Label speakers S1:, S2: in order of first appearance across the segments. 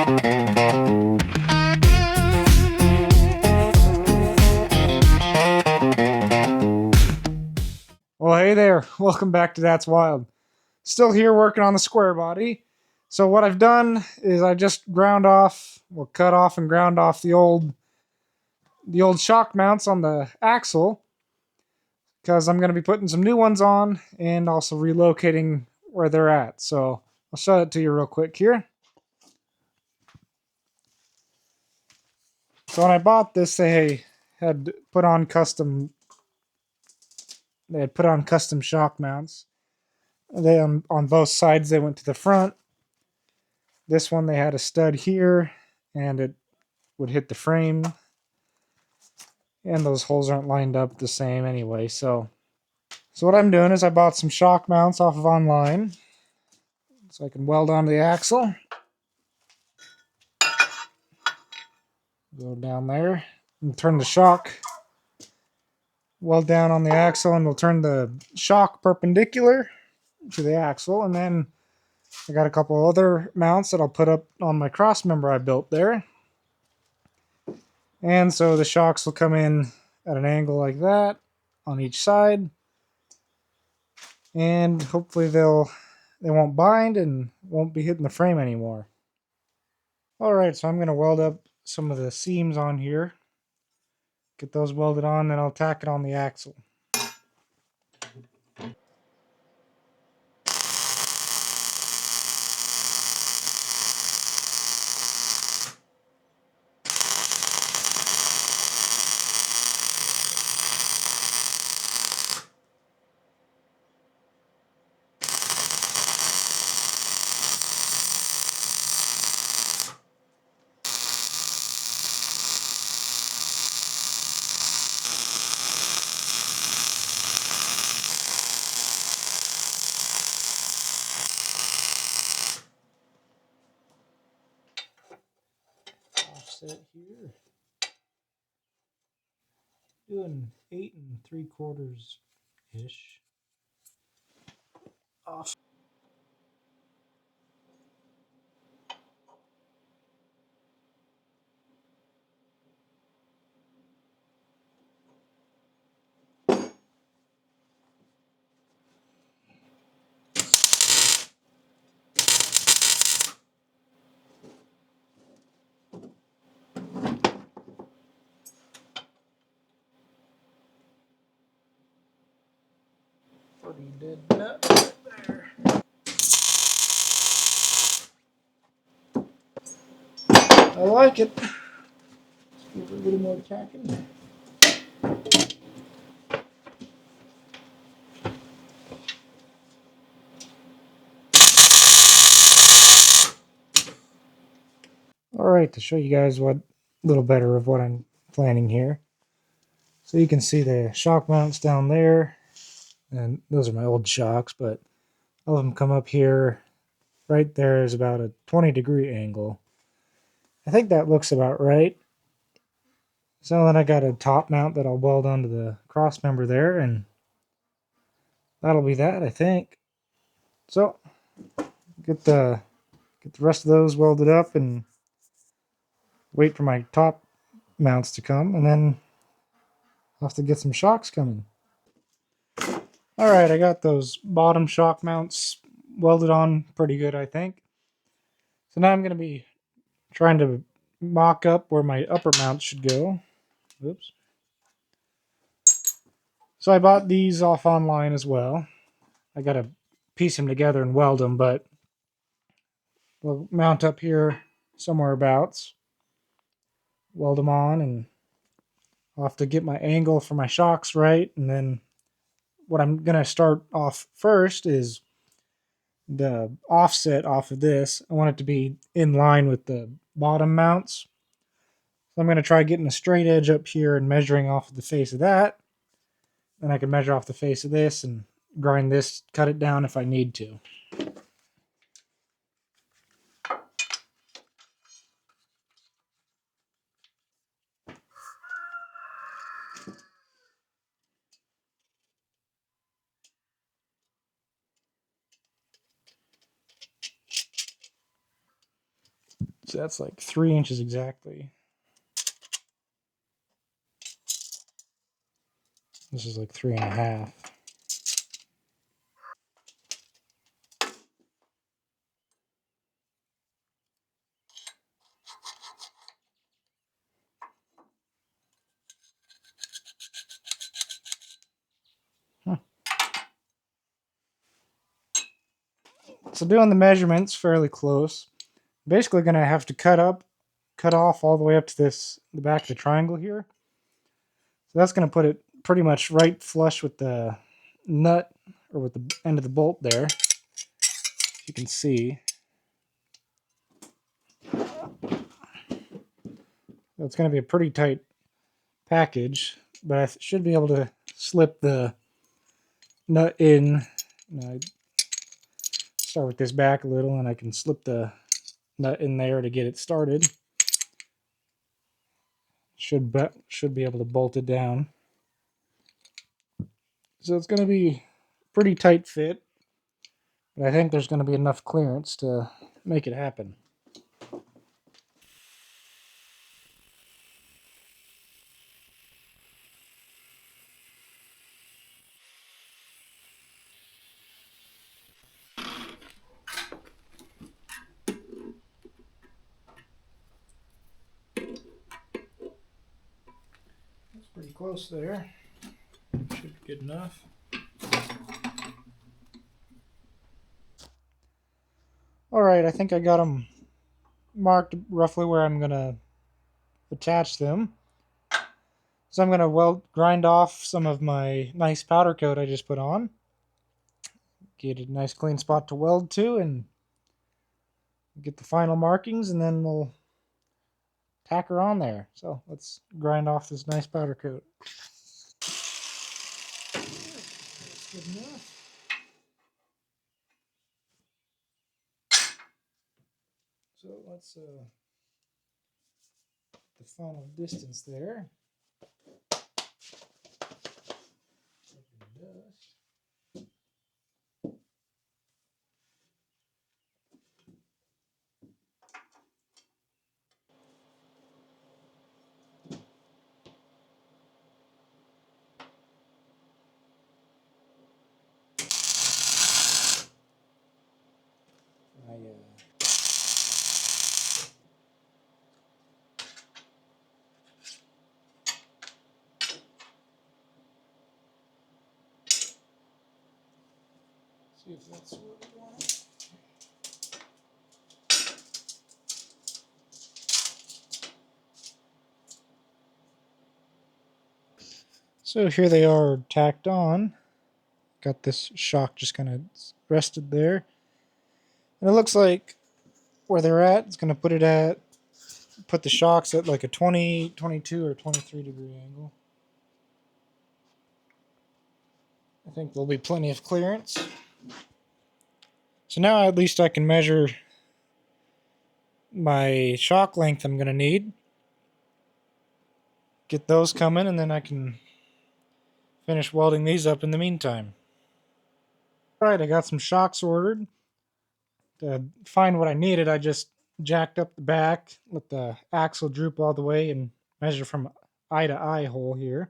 S1: Well, hey there. Welcome back to That's Wild. Still here working on the Squarebody. So what I've done is I just cut off and ground off the old shock mounts on the axle because I'm going to be putting some new ones on and also relocating where they're at. So I'll show it to you real quick here. So when I bought this, had put on custom they had put on custom shock mounts. They on both sides they went to the front. This one they had a stud here and it would hit the frame, and those holes aren't lined up the same anyway. So what I'm doing is I bought some shock mounts off of online so I can weld onto the axle. Go down there and turn the shock, weld down on the axle, and we'll turn the shock perpendicular to the axle. And then I got a couple other mounts that I'll put up on my cross member I built there. And so the shocks will come in at an angle like that on each side, and hopefully they won't bind and won't be hitting the frame anymore. Alright, so I'm going to weld up some of the seams on here, get those welded on, then I'll tack it on the axle. Offset here. Doing 8 3/4 ish. Off. Pretty dead nut there. I like it. Let's give it a little more tacking. Alright, to show you guys a little better of what I'm planning here. So you can see the shock mounts down there, and those are my old shocks, but all of them come up here. Right there is about a 20-degree angle. I think that looks about right. So then I got a top mount that I'll weld onto the cross member there, and that'll be that, I think. So get the rest of those welded up and wait for my top mounts to come, and then I'll have to get some shocks coming. Alright, I got those bottom shock mounts welded on pretty good, I think. So now I'm going to be trying to mock up where my upper mounts should go. Oops. So I bought these off online as well. I got to piece them together and weld them, but we'll mount up here somewhere abouts, weld them on, and I'll have to get my angle for my shocks right. And then what I'm going to start off first is the offset off of this. I want it to be in line with the bottom mounts. So I'm going to try getting a straight edge up here and measuring off of the face of that. Then I can measure off the face of this and grind this, cut it down if I need to. So that's like 3 inches exactly. This is like 3.5. Huh. So doing the measurements fairly close. Basically going to have to cut off all the way up to the back of the triangle here. So that's going to put it pretty much right flush with the nut, or with the end of the bolt there. You can see. It's going to be a pretty tight package, but I should be able to slip the nut in. I start with this back a little, and I can slip the nut in there to get it started. Should be able to bolt it down. So it's going to be pretty tight fit, but I think there's going to be enough clearance to make it happen. That's pretty close there. Should be good enough. Alright, I think I got them marked roughly where I'm going to attach them. So I'm going to grind off some of my nice powder coat I just put on. Get a nice clean spot to weld to and get the final markings, and then we'll tack her on there. So let's grind off this nice powder coat. That's good enough. So let's the final distance there. See if that's where we want it. So here they are tacked on. Got this shock just kind of rested there. And it looks like where they're at, it's going to put the shocks at like a 20, 22, or 23 degree angle. I think there'll be plenty of clearance. So now at least I can measure my shock length I'm going to need. Get those coming, and then I can finish welding these up in the meantime. Alright, I got some shocks ordered. To find what I needed, I just jacked up the back, let the axle droop all the way, and measure from eye to eye hole here.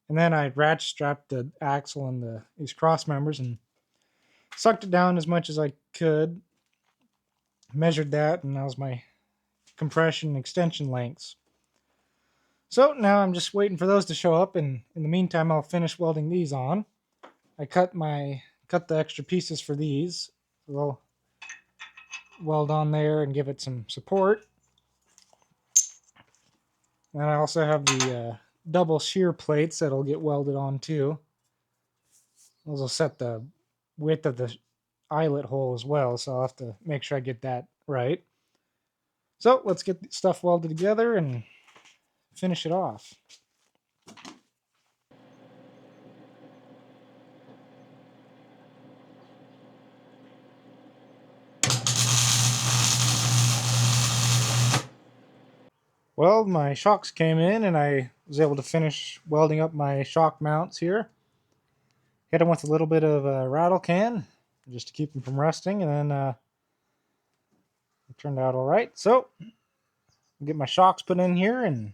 S1: And then I ratchet strapped the axle and these cross members and sucked it down as much as I could. Measured that, and that was my compression and extension lengths. So now I'm just waiting for those to show up, and in the meantime I'll finish welding these on. I cut the extra pieces for these. So they'll weld on there and give it some support. And I also have the double shear plates that'll get welded on too. Those will set the width of the eyelet hole as well, so I'll have to make sure I get that right. So let's get stuff welded together and finish it off. Well, my shocks came in and I was able to finish welding up my shock mounts here. Hit them with a little bit of a rattle can just to keep them from rusting, and then turned out all right. So I'll get my shocks put in here and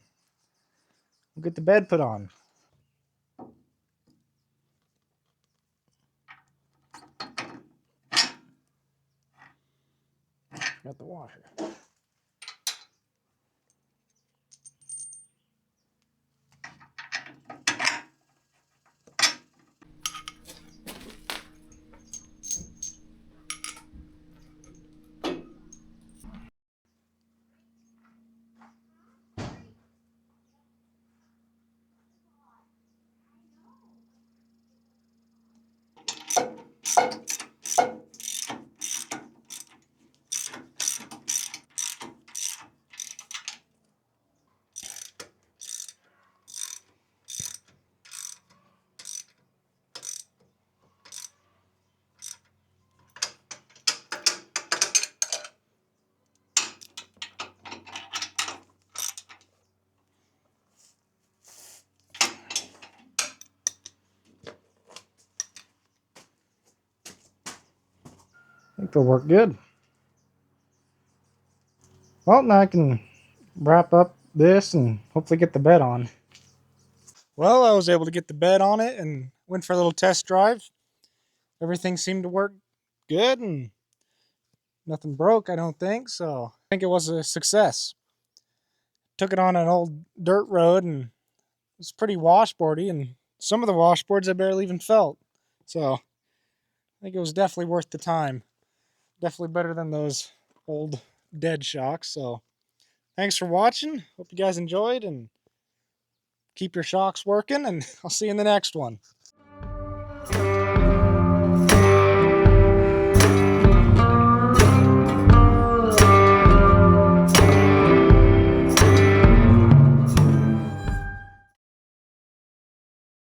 S1: we'll get the bed put on. Got the washer. I think they'll work good. Well, now I can wrap up this and hopefully get the bed on. Well, I was able to get the bed on it and went for a little test drive. Everything seemed to work good and nothing broke, I don't think, so I think it was a success. Took it on an old dirt road and it was pretty washboardy, and some of the washboards I barely even felt. So I think it was definitely worth the time. Definitely better than those old dead shocks. So thanks for watching. Hope you guys enjoyed and keep your shocks working, and I'll see you in the next one.